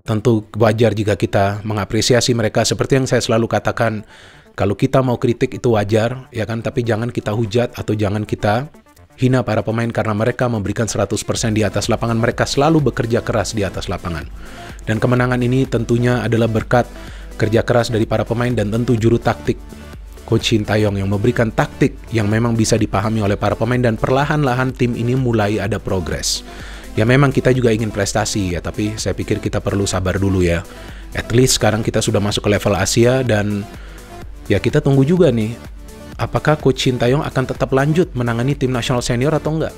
Tentu wajar jika kita mengapresiasi mereka, seperti yang saya selalu katakan, kalau kita mau kritik itu wajar, ya kan, tapi jangan kita hujat atau jangan kita hina para pemain karena mereka memberikan 100% di atas lapangan, mereka selalu bekerja keras di atas lapangan. Dan kemenangan ini tentunya adalah berkat kerja keras dari para pemain dan tentu juru taktik Coach Sintayong yang memberikan taktik yang memang bisa dipahami oleh para pemain, dan perlahan-lahan tim ini mulai ada progres. Ya memang kita juga ingin prestasi ya, tapi saya pikir kita perlu sabar dulu ya. At least sekarang kita sudah masuk ke level Asia dan ya kita tunggu juga nih, apakah Coach Sintayong akan tetap lanjut menangani tim nasional senior atau enggak.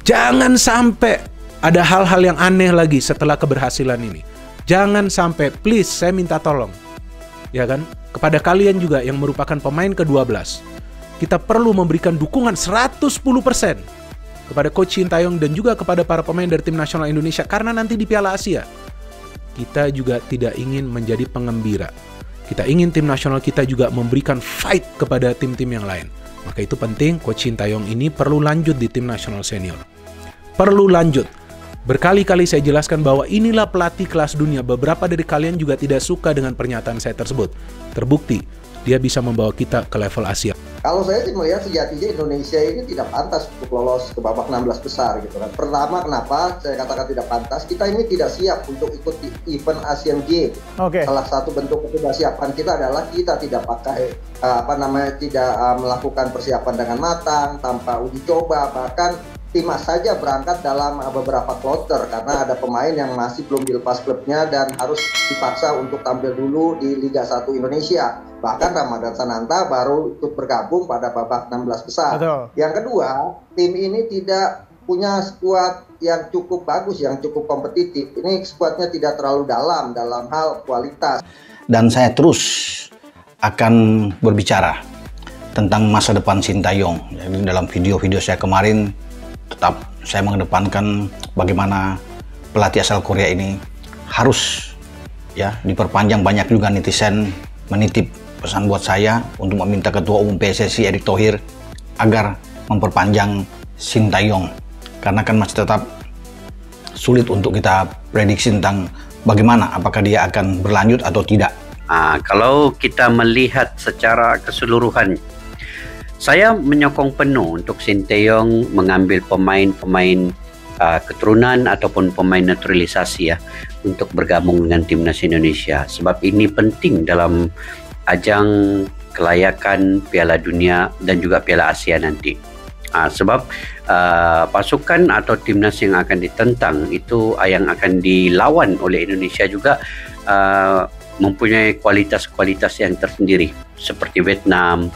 Jangan sampai ada hal-hal yang aneh lagi setelah keberhasilan ini. Jangan sampai, please, saya minta tolong. Ya kan? Kepada kalian juga yang merupakan pemain ke-12. Kita perlu memberikan dukungan 110% kepada Coach Sintayong dan juga kepada para pemain dari tim nasional Indonesia, karena nanti di Piala Asia kita juga tidak ingin menjadi pengembira. Kita ingin tim nasional kita juga memberikan fight kepada tim-tim yang lain. Maka itu penting, Coach Sintayong ini perlu lanjut di tim nasional senior. Perlu lanjut. Berkali-kali saya jelaskan bahwa inilah pelatih kelas dunia. Beberapa dari kalian juga tidak suka dengan pernyataan saya tersebut. Terbukti, dia bisa membawa kita ke level Asia. Kalau saya sih melihat sejatinya Indonesia ini tidak pantas untuk lolos ke babak 16 besar gitu kan. Pertama, kenapa saya katakan tidak pantas? Kita ini tidak siap untuk ikut di event Asian Games. Salah satu bentuk ketidaksiapan kita adalah kita tidak pakai tidak melakukan persiapan dengan matang, tanpa uji coba, bahkan Timnas saja berangkat dalam beberapa kloter karena ada pemain yang masih belum dilepas klubnya dan harus dipaksa untuk tampil dulu di Liga 1 Indonesia. Bahkan Ramadan Sananta baru ikut bergabung pada babak 16 besar. Betul. Yang kedua, tim ini tidak punya skuad yang cukup bagus, yang cukup kompetitif. Ini skuadnya tidak terlalu dalam hal kualitas. Dan saya terus akan berbicara tentang masa depan Sintayong. Jadi dalam video-video saya kemarin, tetap saya mengedepankan bagaimana pelatih asal Korea ini harus ya diperpanjang. Banyak juga netizen menitip pesan buat saya untuk meminta Ketua Umum PSSI Erick Thohir agar memperpanjang Sintayong, karena kan masih tetap sulit untuk kita prediksi tentang bagaimana apakah dia akan berlanjut atau tidak. Kalau kita melihat secara keseluruhan, saya menyokong penuh untuk Sintayong mengambil pemain-pemain keturunan ataupun pemain naturalisasi ya untuk bergabung dengan timnas Indonesia, sebab ini penting dalam ajang kelayakan Piala Dunia dan juga Piala Asia nanti. Sebab pasukan atau timnas yang akan ditentang itu yang akan dilawan oleh Indonesia juga mempunyai kualitas-kualitas yang tersendiri seperti Vietnam,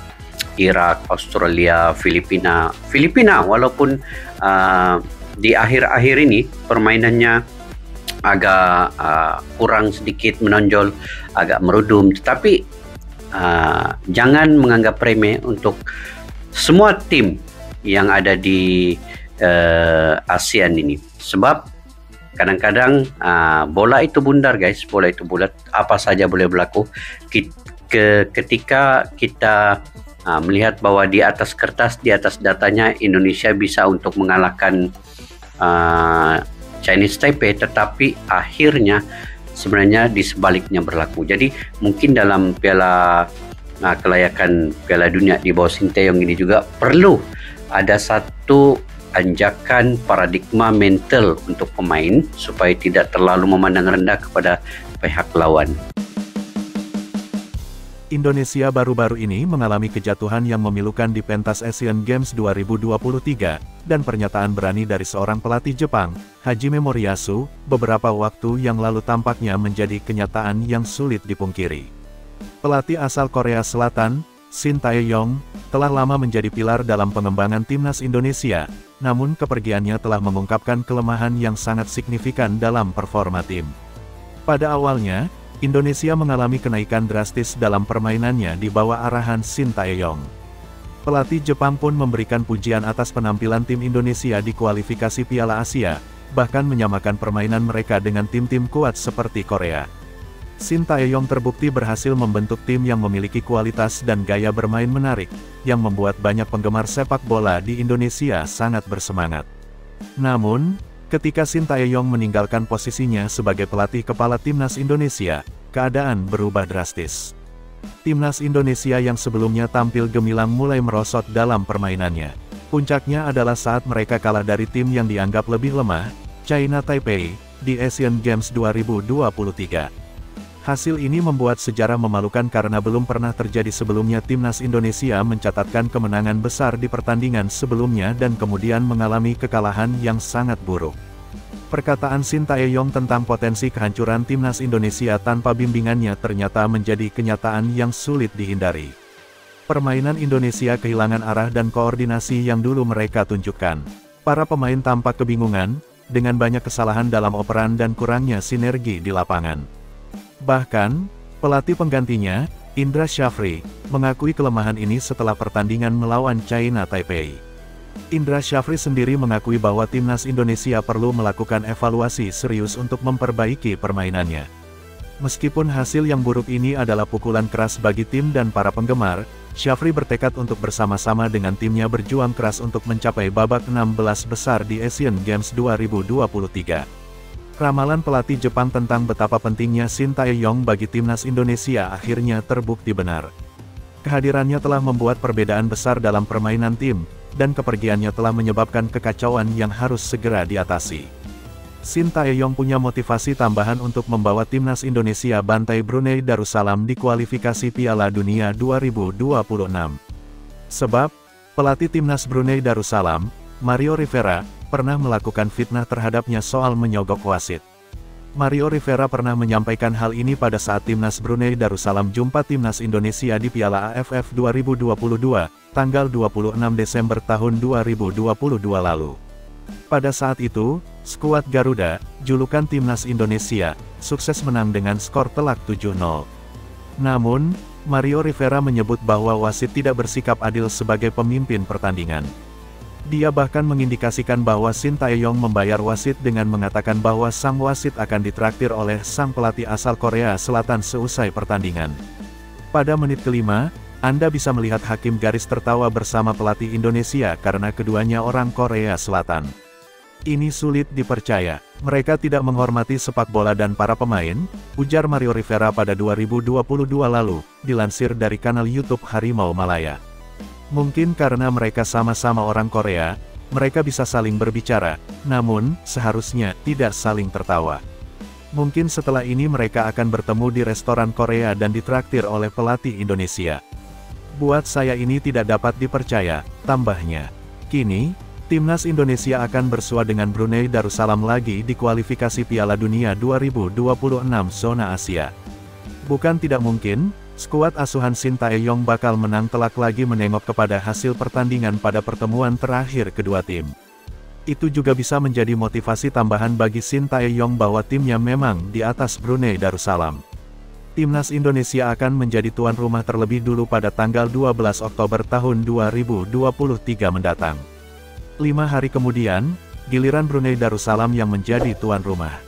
Irak, Australia, Filipina walaupun di akhir-akhir ini permainannya agak kurang sedikit menonjol, agak merudum, tetapi jangan menganggap remeh untuk semua tim yang ada di ASEAN ini, sebab kadang-kadang bola itu bundar guys, bola itu bulat, apa saja boleh berlaku. Ketika kita melihat bahwa di atas kertas, di atas datanya Indonesia bisa untuk mengalahkan Chinese Taipei, tetapi akhirnya sebenarnya di sebaliknya berlaku. Jadi mungkin dalam kelayakan Piala Dunia di bawah Sintayong ini juga perlu ada satu anjakan paradigma mental untuk pemain supaya tidak terlalu memandang rendah kepada pihak lawan. Indonesia baru-baru ini mengalami kejatuhan yang memilukan di pentas Asian Games 2023, dan pernyataan berani dari seorang pelatih Jepang, Hajime Moriyasu, beberapa waktu yang lalu tampaknya menjadi kenyataan yang sulit dipungkiri. Pelatih asal Korea Selatan, Sintayong, telah lama menjadi pilar dalam pengembangan timnas Indonesia, namun kepergiannya telah mengungkapkan kelemahan yang sangat signifikan dalam performa tim. Pada awalnya, Indonesia mengalami kenaikan drastis dalam permainannya di bawah arahan Sintayong. Pelatih Jepang pun memberikan pujian atas penampilan tim Indonesia di kualifikasi Piala Asia, bahkan menyamakan permainan mereka dengan tim-tim kuat seperti Korea. Sintayong terbukti berhasil membentuk tim yang memiliki kualitas dan gaya bermain menarik, yang membuat banyak penggemar sepak bola di Indonesia sangat bersemangat. Namun, ketika Sintayong meninggalkan posisinya sebagai pelatih kepala timnas Indonesia, keadaan berubah drastis. Timnas Indonesia yang sebelumnya tampil gemilang mulai merosot dalam permainannya. Puncaknya adalah saat mereka kalah dari tim yang dianggap lebih lemah, China Taipei, di Asian Games 2023. Hasil ini membuat sejarah memalukan karena belum pernah terjadi sebelumnya timnas Indonesia mencatatkan kemenangan besar di pertandingan sebelumnya dan kemudian mengalami kekalahan yang sangat buruk. Perkataan Sintayong tentang potensi kehancuran timnas Indonesia tanpa bimbingannya ternyata menjadi kenyataan yang sulit dihindari. Permainan Indonesia kehilangan arah dan koordinasi yang dulu mereka tunjukkan. Para pemain tampak kebingungan, dengan banyak kesalahan dalam operan dan kurangnya sinergi di lapangan. Bahkan, pelatih penggantinya, Indra Syafri, mengakui kelemahan ini setelah pertandingan melawan China Taipei. Indra Syafri sendiri mengakui bahwa timnas Indonesia perlu melakukan evaluasi serius untuk memperbaiki permainannya. Meskipun hasil yang buruk ini adalah pukulan keras bagi tim dan para penggemar, Syafri bertekad untuk bersama-sama dengan timnya berjuang keras untuk mencapai babak 16 besar di Asian Games 2023. Ramalan pelatih Jepang tentang betapa pentingnya Sintayong bagi timnas Indonesia akhirnya terbukti benar. Kehadirannya telah membuat perbedaan besar dalam permainan tim, dan kepergiannya telah menyebabkan kekacauan yang harus segera diatasi. Sintayong punya motivasi tambahan untuk membawa timnas Indonesia bantai Brunei Darussalam di kualifikasi Piala Dunia 2026. Sebab, pelatih timnas Brunei Darussalam, Mario Rivera, pernah melakukan fitnah terhadapnya soal menyogok wasit. Mario Rivera pernah menyampaikan hal ini pada saat timnas Brunei Darussalam jumpa timnas Indonesia di Piala AFF 2022, tanggal 26 Desember tahun 2022 lalu. Pada saat itu, skuad Garuda, julukan timnas Indonesia, sukses menang dengan skor telak 7-0. Namun, Mario Rivera menyebut bahwa wasit tidak bersikap adil sebagai pemimpin pertandingan. Dia bahkan mengindikasikan bahwa Sintayong membayar wasit dengan mengatakan bahwa sang wasit akan ditraktir oleh sang pelatih asal Korea Selatan seusai pertandingan. Pada menit kelima, Anda bisa melihat hakim garis tertawa bersama pelatih Indonesia karena keduanya orang Korea Selatan. Ini sulit dipercaya. Mereka tidak menghormati sepak bola dan para pemain, ujar Mario Rivera pada 2022 lalu, dilansir dari kanal YouTube Harimau Malaya. Mungkin karena mereka sama-sama orang Korea, mereka bisa saling berbicara, namun, seharusnya tidak saling tertawa. Mungkin setelah ini mereka akan bertemu di restoran Korea dan ditraktir oleh pelatih Indonesia. Buat saya ini tidak dapat dipercaya, tambahnya. Kini, timnas Indonesia akan bersua dengan Brunei Darussalam lagi di kualifikasi Piala Dunia 2026 zona Asia. Bukan tidak mungkin, skuad asuhan Sintayong bakal menang telak lagi menengok kepada hasil pertandingan pada pertemuan terakhir kedua tim. Itu juga bisa menjadi motivasi tambahan bagi Sintayong bahwa timnya memang di atas Brunei Darussalam. Timnas Indonesia akan menjadi tuan rumah terlebih dulu pada tanggal 12 Oktober tahun 2023 mendatang. 5 hari kemudian, giliran Brunei Darussalam yang menjadi tuan rumah.